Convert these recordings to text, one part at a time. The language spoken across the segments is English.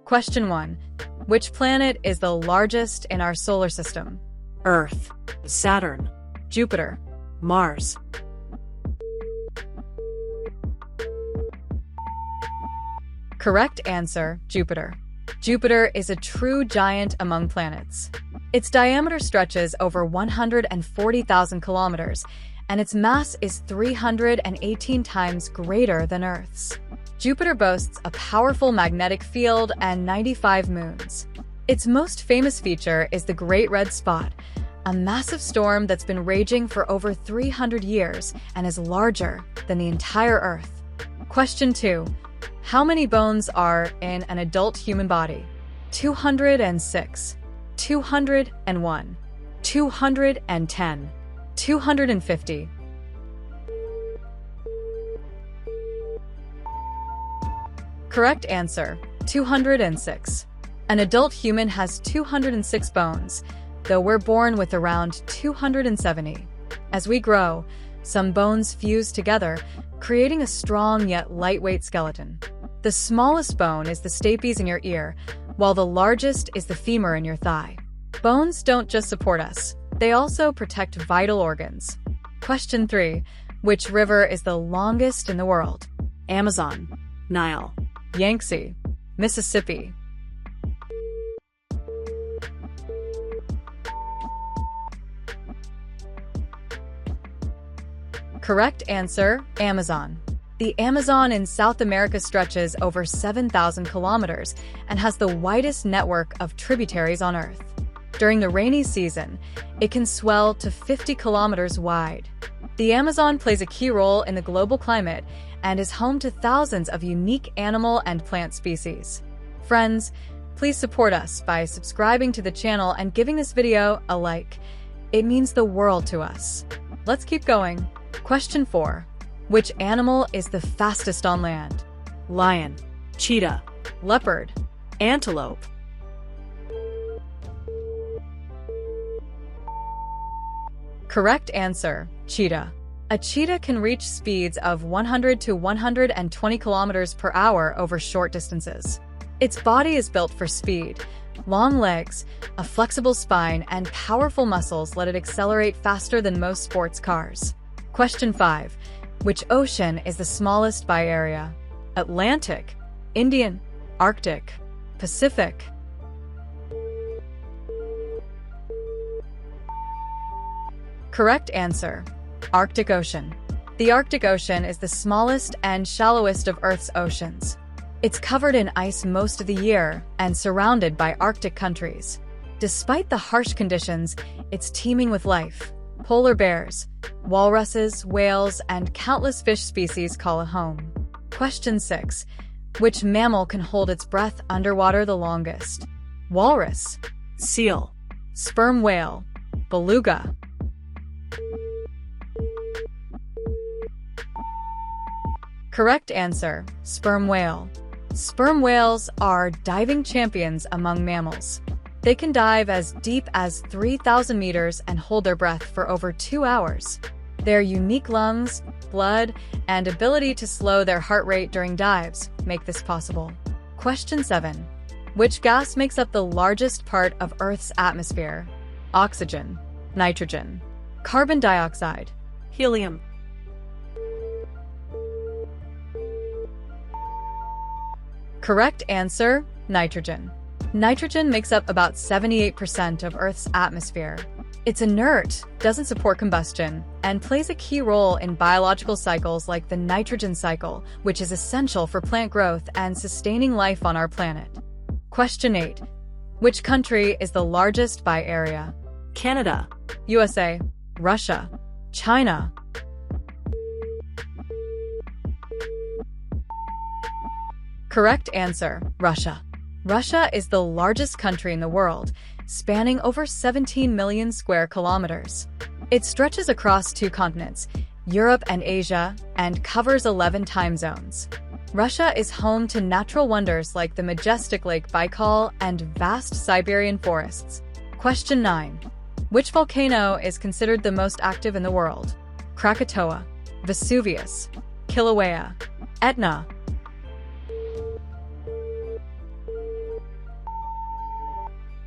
Question 1. Which planet is the largest in our solar system? Earth, Saturn, Jupiter, Mars. Correct answer, Jupiter. Jupiter is a true giant among planets. Its diameter stretches over 140,000 kilometers, and its mass is 318 times greater than Earth's. Jupiter boasts a powerful magnetic field and 95 moons. Its most famous feature is the Great Red Spot, a massive storm that's been raging for over 300 years and is larger than the entire Earth. Question 2. How many bones are in an adult human body? 206, 201, 210, 250. Correct answer, 206. An adult human has 206 bones, though we're born with around 270. As we grow, some bones fuse together, creating a strong yet lightweight skeleton. The smallest bone is the stapes in your ear, while the largest is the femur in your thigh. Bones don't just support us, they also protect vital organs. Question 3. Which river is the longest in the world? Amazon, Nile, Yangtze, Mississippi. Correct answer, Amazon. The Amazon in South America stretches over 7,000 kilometers and has the widest network of tributaries on Earth. During the rainy season, it can swell to 50 kilometers wide. The Amazon plays a key role in the global climate and is home to thousands of unique animal and plant species. Friends, please support us by subscribing to the channel and giving this video a like. It means the world to us. Let's keep going. Question 4. Which animal is the fastest on land? lion, cheetah, Leopard, antelope. Correct answer, cheetah. A cheetah can reach speeds of 100 to 120 kilometers per hour over short distances. Its body is built for speed. Long legs, a flexible spine, and powerful muscles let it accelerate faster than most sports cars. Question 5. Which ocean is the smallest by area? Atlantic, Indian, Arctic, Pacific. Correct answer, Arctic Ocean. The Arctic Ocean is the smallest and shallowest of Earth's oceans. It's covered in ice most of the year and surrounded by Arctic countries. Despite the harsh conditions, it's teeming with life. Polar bears, walruses, whales, and countless fish species call it home. Question 6. Which mammal can hold its breath underwater the longest? Walrus, Seal, sperm whale, beluga. Correct answer, sperm whale. Sperm whales are diving champions among mammals. They can dive as deep as 3,000 meters and hold their breath for over 2 hours. Their unique lungs, blood, and ability to slow their heart rate during dives make this possible. Question 7. Which gas makes up the largest part of Earth's atmosphere? Oxygen, nitrogen, carbon dioxide. helium. Correct answer, nitrogen. Nitrogen makes up about 78% of Earth's atmosphere. It's inert, doesn't support combustion, and plays a key role in biological cycles like the nitrogen cycle, which is essential for plant growth and sustaining life on our planet. Question 8. Which country is the largest by area? Canada, USA, Russia, China. Correct answer, Russia. Russia is the largest country in the world, spanning over 17 million square kilometers. It stretches across 2 continents, Europe and Asia, and covers 11 time zones. Russia is home to natural wonders like the majestic Lake Baikal and vast Siberian forests. Question 9. Which volcano is considered the most active in the world? Krakatoa, Vesuvius, Kilauea, Etna.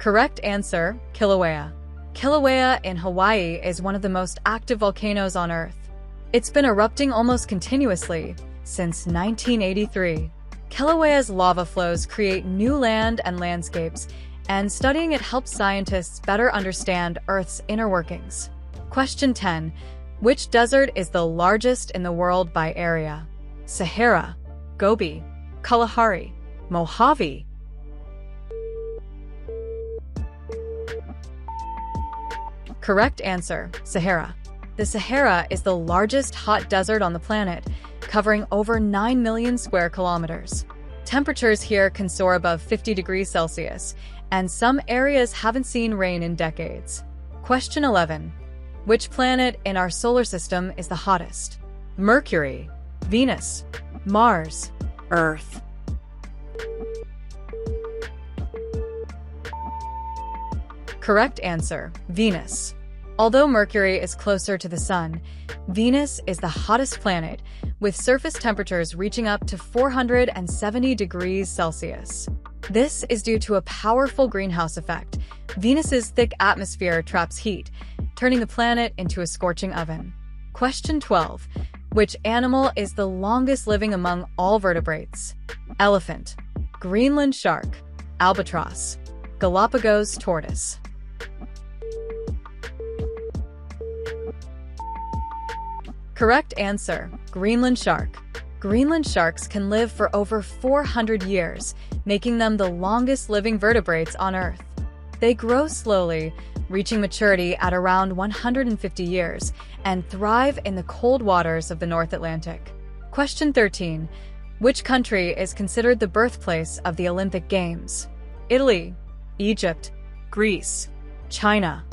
Correct answer, Kilauea. Kilauea in Hawaii is one of the most active volcanoes on Earth. It's been erupting almost continuously since 1983. Kilauea's lava flows create new land and landscapes, and studying it helps scientists better understand Earth's inner workings. Question 10. Which desert is the largest in the world by area? Sahara, Gobi, Kalahari, Mojave. Correct answer, Sahara. The Sahara is the largest hot desert on the planet, covering over 9 million square kilometers. Temperatures here can soar above 50 degrees Celsius, and some areas haven't seen rain in decades. Question 11. Which planet in our solar system is the hottest? Mercury, Venus, Mars, Earth. Correct answer, Venus. Although Mercury is closer to the Sun, Venus is the hottest planet, with surface temperatures reaching up to 470 degrees Celsius. This is due to a powerful greenhouse effect. Venus's thick atmosphere traps heat, turning the planet into a scorching oven. Question 12. Which animal is the longest living among all vertebrates? Elephant, Greenland shark, albatross, Galapagos tortoise. Correct answer, Greenland shark. Greenland sharks can live for over 400 years, making them the longest living vertebrates on Earth. They grow slowly, reaching maturity at around 150 years, and thrive in the cold waters of the North Atlantic. Question 13. Which country is considered the birthplace of the Olympic Games? Italy, Egypt, Greece, China.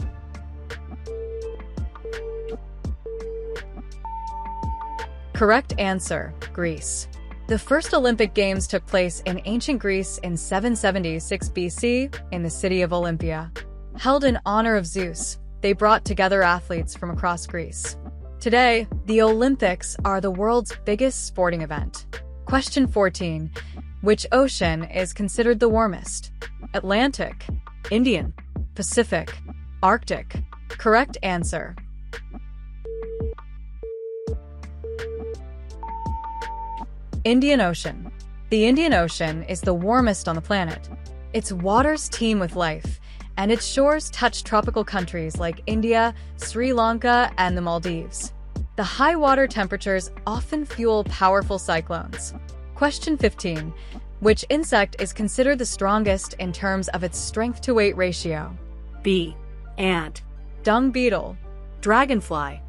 Correct answer, Greece. The first Olympic Games took place in ancient Greece in 776 BC in the city of Olympia. Held in honor of Zeus, they brought together athletes from across Greece. Today, the Olympics are the world's biggest sporting event. Question 14. Which ocean is considered the warmest? Atlantic, Indian, Pacific, Arctic. Correct answer. Indian Ocean. The Indian Ocean is the warmest on the planet. Its waters teem with life, and its shores touch tropical countries like India, Sri Lanka, and the Maldives. The high water temperatures often fuel powerful cyclones. Question 15. Which insect is considered the strongest in terms of its strength-to-weight ratio? B. Ant. Dung beetle, Dragonfly.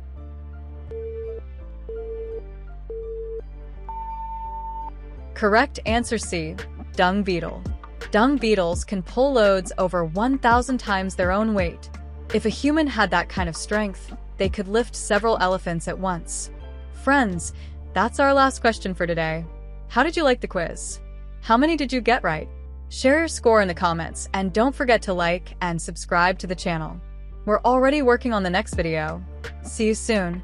Correct answer C. Dung beetle. Dung beetles can pull loads over 1,000 times their own weight. If a human had that kind of strength, they could lift several elephants at once. Friends, that's our last question for today. How did you like the quiz? How many did you get right? Share your score in the comments, and don't forget to like and subscribe to the channel. We're already working on the next video. See you soon.